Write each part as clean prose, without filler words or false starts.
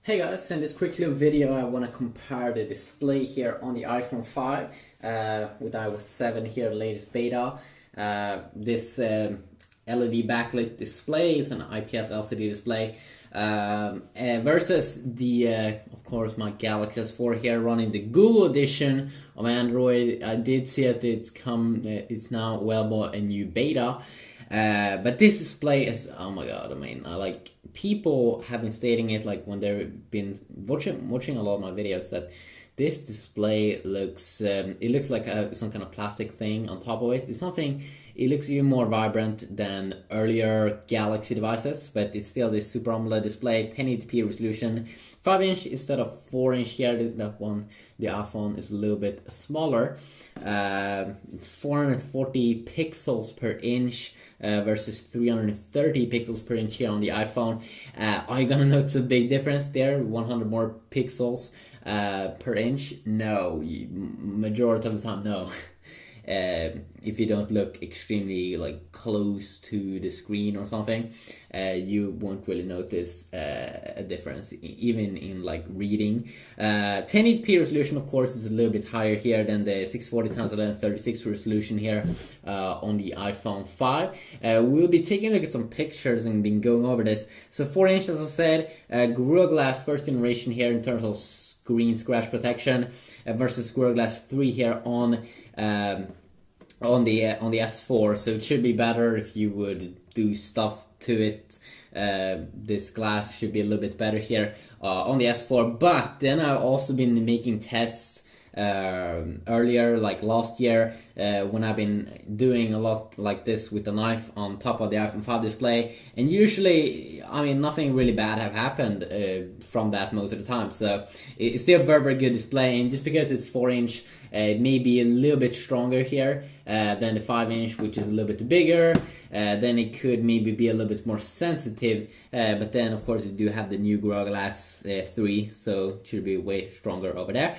Hey guys, in this quick little video I want to compare the display here on the iPhone 5 with iOS 7 here, latest beta. This LED backlit display is an IPS LCD display versus the, of course, my Galaxy S4 here running the Google edition of Android. I did see that it's now available a new beta. But this display is, oh my god, I mean, people have been stating it, like when they've been watching a lot of my videos, that this display looks, it looks like some kind of plastic thing on top of it. It looks even more vibrant than earlier Galaxy devices, but it's still this Super AMOLED display, 1080p resolution, 5-inch instead of 4-inch here. That one, the iPhone, is a little bit smaller. 440 pixels per inch versus 330 pixels per inch here on the iPhone. Are you gonna notice a big difference there? 100 more pixels per inch? No, majority of the time, no. If you don't look extremely close to the screen or something, you won't really notice a difference, even in reading. 1080p resolution, of course, is a little bit higher here than the 640x1136 resolution here on the iPhone 5. We'll be taking a look at some pictures and been going over this. So 4-inch, as I said, Gorilla Glass first generation here in terms of screen scratch protection versus Gorilla Glass 3 here on the S4, so it should be better if you would do stuff to it. This glass should be a little bit better here on the S4. But then I've also been making tests earlier, like last year, when I've been doing a lot like this with the knife on top of the iPhone 5 display, and usually, I mean, nothing really bad have happened from that most of the time. So it's still a very, very good display, and just because it's 4-inch, it may be a little bit stronger here than the 5-inch, which is a little bit bigger. Then it could maybe be a little bit more sensitive, but then of course you do have the new Gorilla Glass 3, so it should be way stronger over there.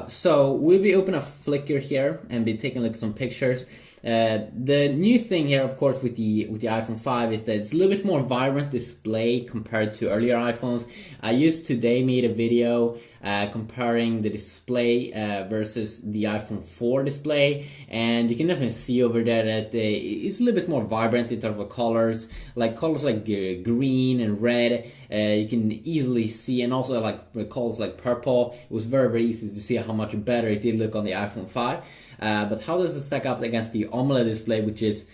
So we'll be opening a Flickr here and be taking a look at some pictures. The new thing here, of course, with the iPhone 5 is that it's a little bit more vibrant display compared to earlier iPhones. I just today made a video comparing the display versus the iPhone 4 display, and you can definitely see over there that it's a little bit more vibrant in terms of colors, like green and red. You can easily see, and also colors like purple. It was very, very easy to see how much better it did look on the iPhone 5. But how does it stack up against the AMOLED display, which is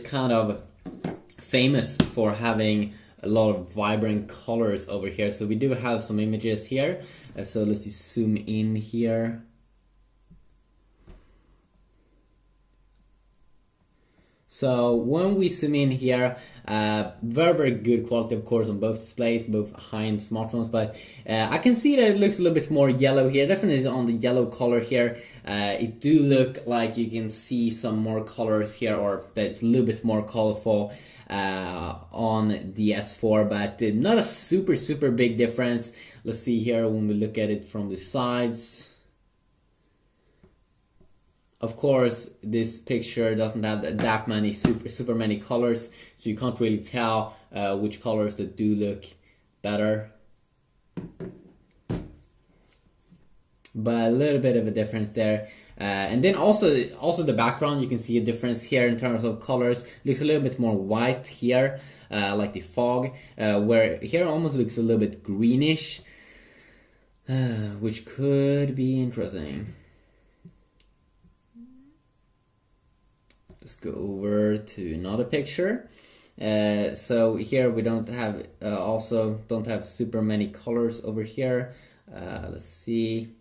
kind of famous for having a lot of vibrant colors over here? So we do have some images here. So let's just zoom in here. So when we zoom in here, very, very good quality, of course, on both displays, both high-end smartphones, but I can see that it looks a little bit more yellow here, definitely on the yellow color here. It do look like you can see some more colors here, or that it's a little bit more colorful on the S4, but not a super, super big difference. Let's see here when we look at it from the sides. Of course, this picture doesn't have that many super many colors, so you can't really tell which colors that do look better. But a little bit of a difference there. And then also the background, you can see a difference here in terms of colors. Looks a little bit more white here, like the fog, where here almost looks a little bit greenish, which could be interesting. Let's go over to another picture. So here we don't have super many colors over here. Let's see.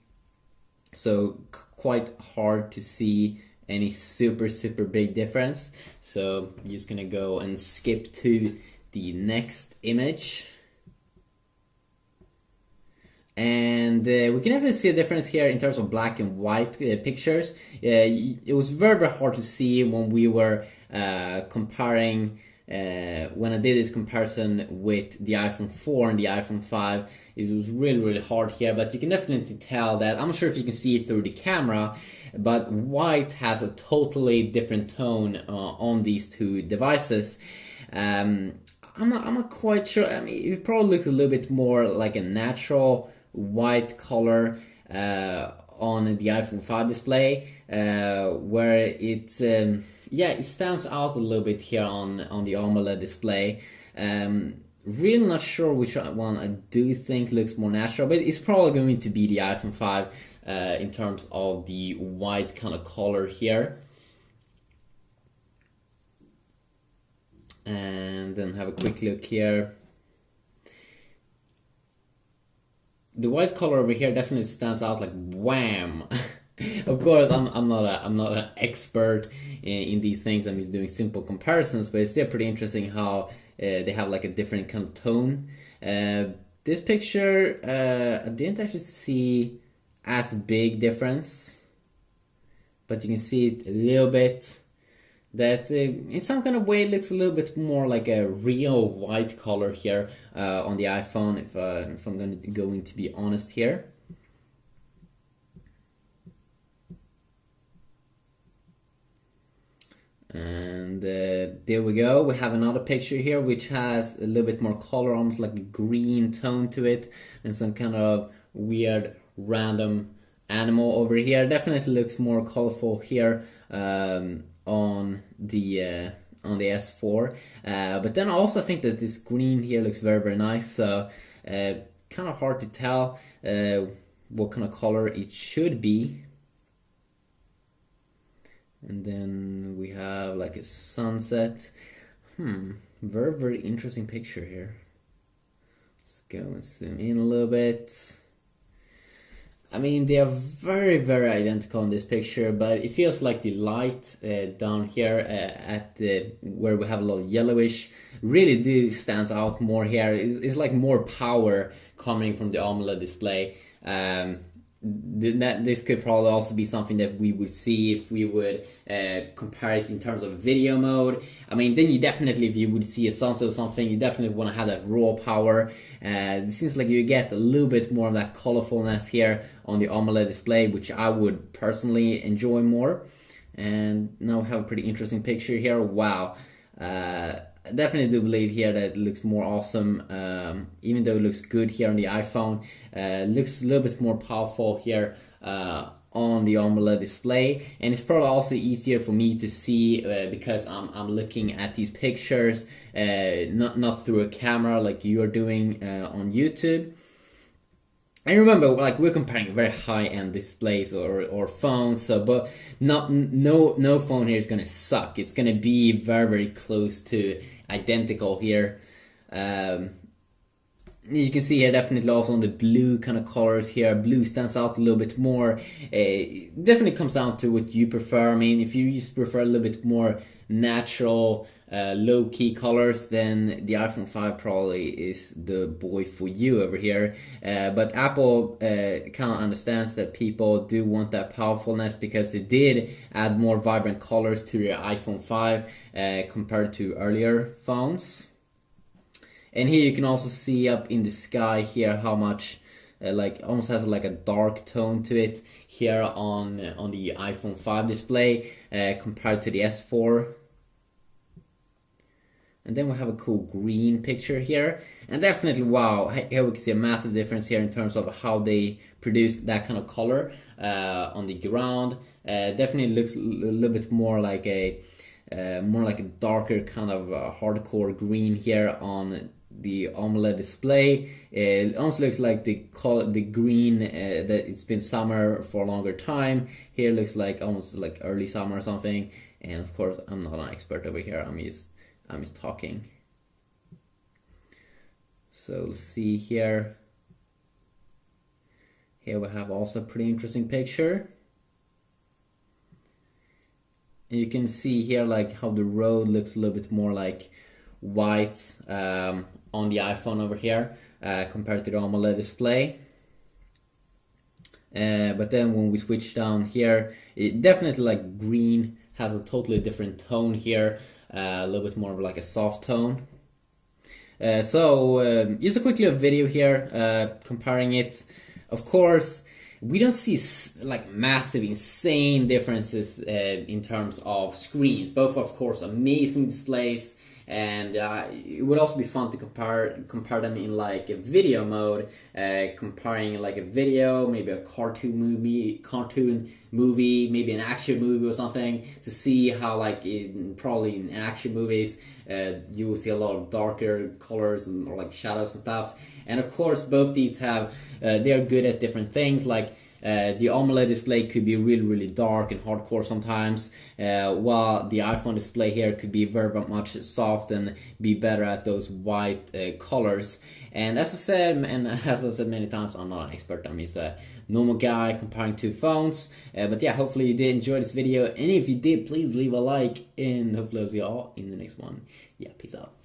So quite hard to see any super big difference. So I'm just gonna go and skip to the next image. And we can definitely see a difference here in terms of black and white pictures. It was very, very hard to see when we were comparing, when I did this comparison with the iPhone 4 and the iPhone 5. It was really, really hard here, but you can definitely tell that, I'm not sure if you can see it through the camera, but white has a totally different tone on these two devices. I'm not quite sure. I mean, it probably looks a little bit more like a natural white color on the iPhone 5 display, where it's yeah, it stands out a little bit here on the AMOLED display. Really not sure which one I do think looks more natural, but it's probably going to be the iPhone 5 in terms of the white kind of color here. And then have a quick look here. The white color over here definitely stands out like wham. Of course, I'm not an expert in these things. I'm just doing simple comparisons, but it's still pretty interesting how they have like a different kind of tone. This picture, I didn't actually see as big difference, but you can see it a little bit. That in some kind of way it looks a little bit more like a real white color here on the iPhone, if I'm going to be honest here. And there we go. We have another picture here which has a little bit more color, almost like a green tone to it, and some kind of weird random animal over here. Definitely looks more colorful here on the S4, but then also I think that this green here looks very nice. So kind of hard to tell what kind of color it should be. And then we have like a sunset. Very interesting picture here. Let's go and zoom in a little bit. I mean, they are very identical in this picture, but it feels like the light down here at the where we have a lot of yellowish really stands out more here. It's like more power coming from the AMOLED display. This could probably also be something that we would see if we would compare it in terms of video mode. I mean, then you definitely, if you would see a sunset or something, you definitely want to have that raw power. It seems like you get a little bit more of that colorfulness here on the AMOLED display, which I would personally enjoy more. And now we have a pretty interesting picture here. Wow. I definitely do believe here that it looks more awesome, even though it looks good here on the iPhone. Looks a little bit more powerful here on the AMOLED display, and it's probably also easier for me to see because I'm looking at these pictures not through a camera like you are doing on YouTube. And remember, like, we're comparing very high-end displays or phones, so but no phone here is gonna suck. It's gonna be very close to identical here. You can see here definitely also on the blue kind of colors here. Blue stands out a little bit more. It definitely comes down to what you prefer. I mean, if you just prefer a little bit more natural, low-key colors, then the iPhone 5 probably is the boy for you over here. But Apple kind of understands that people do want that powerfulness, because they did add more vibrant colors to their iPhone 5 compared to earlier phones. And here you can also see up in the sky here how much like almost has like a dark tone to it here on the iPhone 5 display compared to the S4. And then we have a cool green picture here, and definitely, wow, here we can see a massive difference here in terms of how they produced that kind of color on the ground. Definitely looks a little bit more like a darker kind of hardcore green here on the AMOLED display. It almost looks like the green that it's been summer for a longer time. Here looks like almost like early summer or something. And of course, I'm not an expert over here. I'm just talking. So let's see here. Here we have also a pretty interesting picture. And you can see here like how the road looks a little bit more like white on the iPhone over here compared to the AMOLED display. But then when we switch down here, it definitely like green has a totally different tone here. A little bit more of like a soft tone. So just a quick little video here comparing it. Of course, we don't see like massive, insane differences in terms of screens. Both, of course, amazing displays, and it would also be fun to compare them in like a video mode, comparing like a video, maybe a cartoon movie, maybe an action movie or something, to see how like probably in action movies you will see a lot of darker colors or like shadows and stuff. And of course both these have they are good at different things. Like the AMOLED display could be really dark and hardcore sometimes, while the iPhone display here could be very much soft and be better at those white colors. And as I said, and as I've said many times, I'm not an expert. I'm just a normal guy comparing two phones. But yeah, hopefully you did enjoy this video, and if you did, please leave a like, and hopefully I'll see you all in the next one. Yeah, peace out.